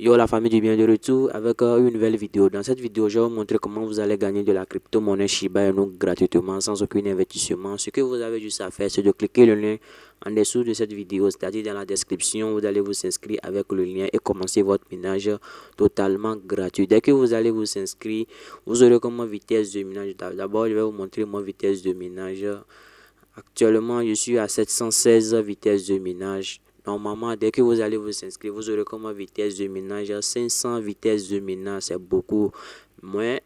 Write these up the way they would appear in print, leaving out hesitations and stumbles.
Yo la famille du bien de retour avec une nouvelle vidéo. Dans cette vidéo, je vais vous montrer comment vous allez gagner de la crypto-monnaie Shiba Inu gratuitement sans aucun investissement. Ce que vous avez juste à faire, c'est de cliquer le lien en dessous de cette vidéo, c'est-à-dire dans la description. Vous allez vous inscrire avec le lien et commencer votre minage totalement gratuit. Dès que vous allez vous inscrire, vous aurez comme vitesse de minage. D'abord, je vais vous montrer mon vitesse de minage. Actuellement, je suis à 716 vitesse de minage. Normalement, dès que vous allez vous inscrire, vous aurez comme vitesse de minage 500 vitesses de minage. C'est beaucoup. Mais,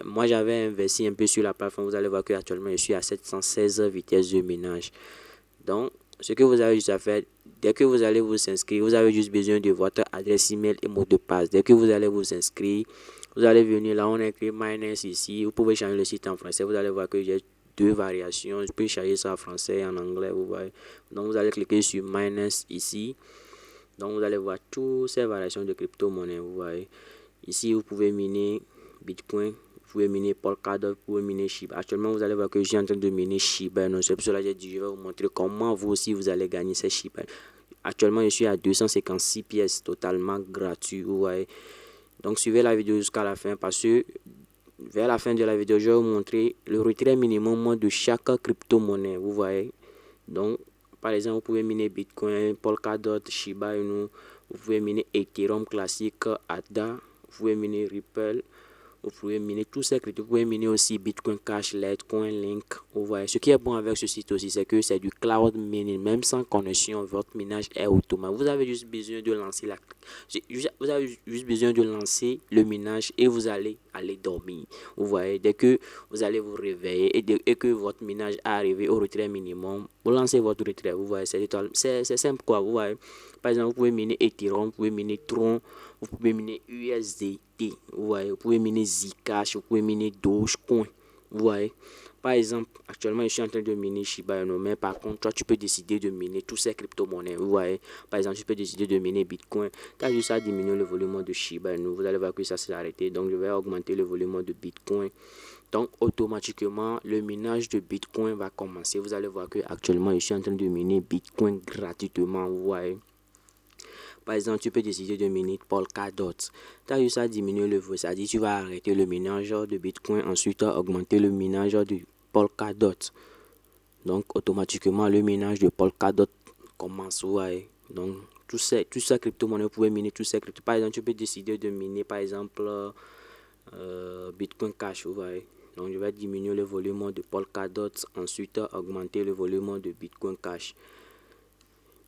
moi, j'avais investi un peu sur la plateforme. Vous allez voir que actuellement, je suis à 716 vitesses de minage. Donc, ce que vous avez juste à faire, dès que vous allez vous inscrire, vous avez juste besoin de votre adresse email et mot de passe. Dès que vous allez vous inscrire, vous allez venir là, on a écrit Minance ici. Vous pouvez changer le site en français. Vous allez voir que j'ai deux variations. Je peux changer ça en français et en anglais. Vous voyez. Donc, vous allez cliquer sur Minance ici. Donc, vous allez voir toutes ces variations de crypto-monnaie. Vous voyez. Ici, vous pouvez miner Bitcoin. Vous pouvez miner Polkadot, vous pouvez miner Shiba. Actuellement, vous allez voir que je suis en train de miner Shiba. Non, c'est pour cela que j'ai dit, je vais vous montrer comment vous aussi vous allez gagner ces Shiba. Actuellement, je suis à 256 pièces totalement gratuit. Vous voyez. Donc, suivez la vidéo jusqu'à la fin parce que vers la fin de la vidéo, je vais vous montrer le retrait minimum de chaque crypto-monnaie. Vous voyez. Donc, par exemple, vous pouvez miner Bitcoin, Polkadot, Shiba Inu. Vous pouvez miner Ethereum classique, ADA. Vous pouvez miner Ripple. Vous pouvez miner tous ces cryptos. Vous pouvez miner aussi Bitcoin Cash, Litecoin, Link. Vous voyez. Ce qui est bon avec ce site aussi, c'est que c'est du cloud mining. Même sans connexion, votre minage est automatique. Vous avez juste besoin de lancer vous avez juste besoin de lancer le minage et vous allez aller dormir. Vous voyez. Dès que vous allez vous réveiller et que votre minage est arrivé au retrait minimum, vous lancez votre retrait. Vous voyez. C'est simple quoi. Vous voyez. Par exemple, vous pouvez miner Ethereum, vous pouvez miner Tron, vous pouvez miner USDT, vous voyez, vous pouvez miner Zcash, vous pouvez miner Dogecoin, vous voyez. Par exemple, actuellement, je suis en train de miner Shiba Inu, mais par contre, toi, tu peux décider de miner tous ces crypto-monnaies, vous voyez. Par exemple, tu peux décider de miner Bitcoin. Tu as juste à diminuer le volume de Shiba Inu, vous allez voir que ça s'est arrêté. Donc, je vais augmenter le volume de Bitcoin. Donc, automatiquement, le minage de Bitcoin va commencer. Vous allez voir que actuellement, je suis en train de miner Bitcoin gratuitement, vous voyez. Par exemple, tu peux décider de miner Polkadot. Tu as juste à diminuer le volume, c'est-à-dire tu vas arrêter le minage de Bitcoin, ensuite augmenter le minage de Polkadot. Donc, automatiquement, le minage de Polkadot commence. Ouais. Donc, tout ça crypto-monnaie, vous pouvez miner tous ces crypto. Par exemple, tu peux décider de miner, par exemple, Bitcoin Cash. Ouais. Donc, je vais diminuer le volume de Polkadot, ensuite augmenter le volume de Bitcoin Cash.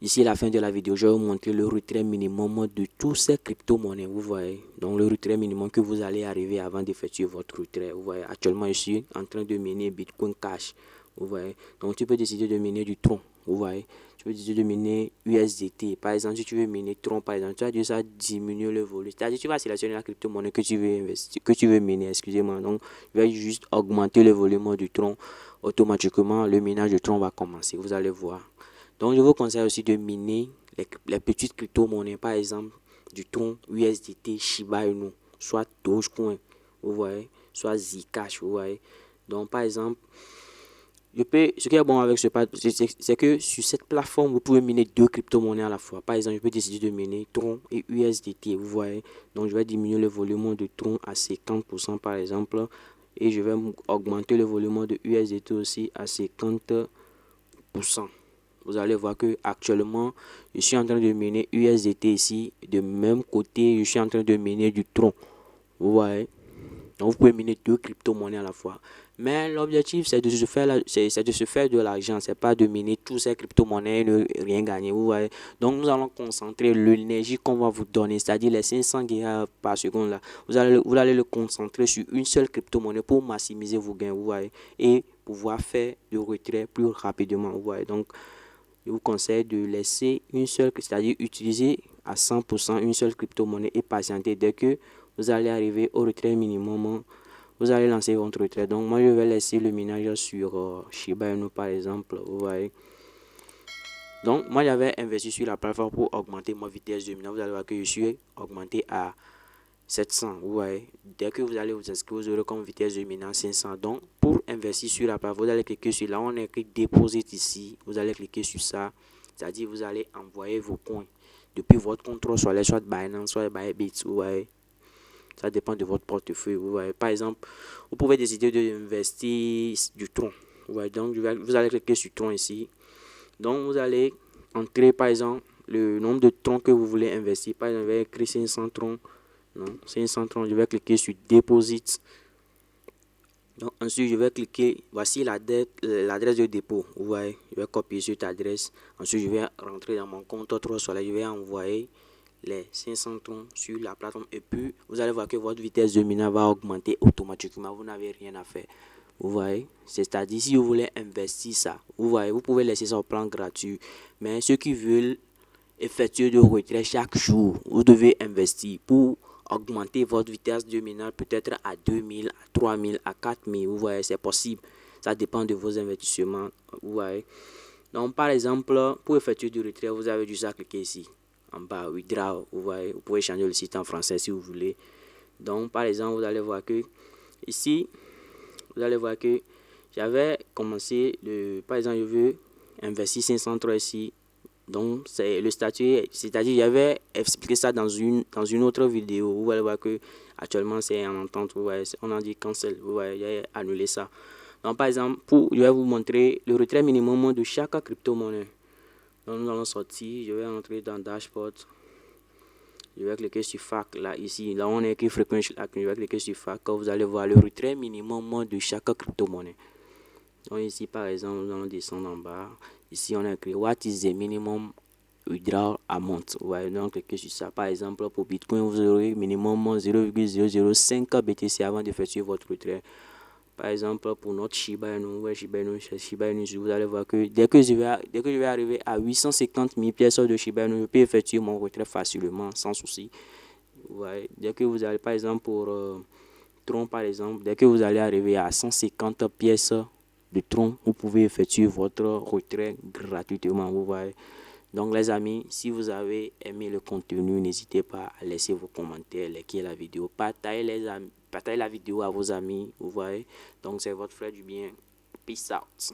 Ici, à la fin de la vidéo, je vais vous montrer le retrait minimum de tous ces crypto-monnaies. Vous voyez, donc le retrait minimum que vous allez arriver avant d'effectuer votre retrait. Vous voyez, actuellement, je suis en train de miner Bitcoin Cash. Vous voyez, donc tu peux décider de miner du Tron. Vous voyez, tu peux décider de miner USDT. Par exemple, si tu veux miner Tron, par exemple, tu as déjà diminuer le volume. C'est-à-dire, tu vas sélectionner la crypto-monnaie que tu veux investir, que tu veux miner, excusez-moi. Donc, je vais juste augmenter le volume du Tron. Automatiquement, le minage du Tron va commencer. Vous allez voir. Donc, je vous conseille aussi de miner les petites crypto-monnaies, par exemple, du Tron, USDT, Shiba Inu, soit Dogecoin, vous voyez, soit Zcash, vous voyez. Donc, par exemple, ce qui est bon avec c'est que sur cette plateforme, vous pouvez miner deux crypto-monnaies à la fois. Par exemple, je peux décider de miner Tron et USDT, vous voyez. Donc, je vais diminuer le volume de Tron à 50%, par exemple, et je vais augmenter le volume de USDT aussi à 50%. Vous allez voir que actuellement, je suis en train de miner USDT ici. De même côté, je suis en train de miner du Tron. Vous voyez. Donc, vous pouvez miner deux crypto-monnaies à la fois. Mais l'objectif, c'est de se faire, c'est de se faire de l'argent. C'est pas de miner tous ces crypto-monnaies et ne rien gagner. Vous voyez. Donc, nous allons concentrer l'énergie qu'on va vous donner, c'est-à-dire les 500 gigas par seconde là. Vous allez le concentrer sur une seule crypto-monnaie pour maximiser vos gains. Vous voyez. Et pouvoir faire le retrait plus rapidement. Vous voyez. Donc, je vous conseille de laisser une seule, c'est-à-dire utiliser à 100% une seule crypto-monnaie et patienter. Dès que vous allez arriver au retrait minimum, vous allez lancer votre retrait. Donc, moi, je vais laisser le minage sur Shiba Inu, par exemple. Vous voyez. Donc, moi, j'avais investi sur la plateforme pour augmenter ma vitesse de minage. Vous allez voir que je suis augmenté à 700. Vous voyez. Dès que vous allez vous inscrire, vous aurez comme vitesse de minage 500. Donc, pour investir sur la plateforme, vous allez cliquer sur là, on écrit Deposit ici. Vous allez cliquer sur ça. C'est-à-dire, vous allez envoyer vos coins. depuis votre compte soit Binance, soit Bybit, vous voyez. Ça dépend de votre portefeuille, vous voyez. Par exemple, vous pouvez décider d'investir du Tron. Vous voyez, donc vous allez cliquer sur Tron ici. Donc vous allez entrer par exemple le nombre de troncs que vous voulez investir. Par exemple, je vais écrire 500 troncs. Non, 500 troncs, je vais cliquer sur Deposit. Donc ensuite, je vais cliquer, voici l'adresse de dépôt. Vous voyez, je vais copier cette adresse. Ensuite, je vais rentrer dans mon compte Tron Soleil. Je vais envoyer les 500 troncs sur la plateforme. Et puis, vous allez voir que votre vitesse de minage va augmenter automatiquement. Vous n'avez rien à faire. Vous voyez, c'est-à-dire si vous voulez investir ça, vous voyez, vous pouvez laisser ça au plan gratuit. Mais ceux qui veulent effectuer de retrait chaque jour, vous devez investir pour augmenter votre vitesse de minage peut-être à 2000, à 3000, à 4000. Vous voyez, c'est possible. Ça dépend de vos investissements. Vous voyez. Donc, par exemple, pour effectuer du retrait, vous avez juste à cliquer ici en bas, withdraw. Vous voyez, vous pouvez changer le site en français si vous voulez. Donc, par exemple, vous allez voir que ici, vous allez voir que j'avais commencé, par exemple, je veux investir 503 ici. Donc, c'est le statut, c'est-à-dire, j'avais expliqué ça dans une autre vidéo. Vous allez voir que actuellement, c'est en entente. Vous voyez, on a dit cancel. Vous voyez, j'ai annulé ça. Donc, par exemple, je vais vous montrer le retrait minimum de chaque crypto-monnaie. Donc, nous allons sortir. Je vais entrer dans Dashboard. Je vais cliquer sur FAQ, là, ici. Là, on est écrit Frequency. Je vais cliquer sur FAQ. Vous allez voir le retrait minimum de chaque crypto-monnaie. Donc, ici, par exemple, nous allons descendre en bas. Ici, on a écrit What is the minimum withdrawal amount. Vous voyez, donc, cliquez sur ça. Par exemple, pour Bitcoin, vous aurez minimum 0,005 BTC avant d'effectuer votre retrait. Par exemple, pour notre Shiba Inu, vous allez voir que dès que je vais arriver à 850 000 pièces de Shiba Inu, je peux effectuer mon retrait facilement, sans souci. Vous voyez, dès que vous allez, par exemple, pour Tron, par exemple, dès que vous allez arriver à 150 pièces de Tron, vous pouvez effectuer votre retrait gratuitement. Vous voyez. Donc les amis, si vous avez aimé le contenu, n'hésitez pas à laisser vos commentaires, liker la vidéo, partagez la vidéo à vos amis, vous voyez. Donc c'est votre frère du bien. Peace out.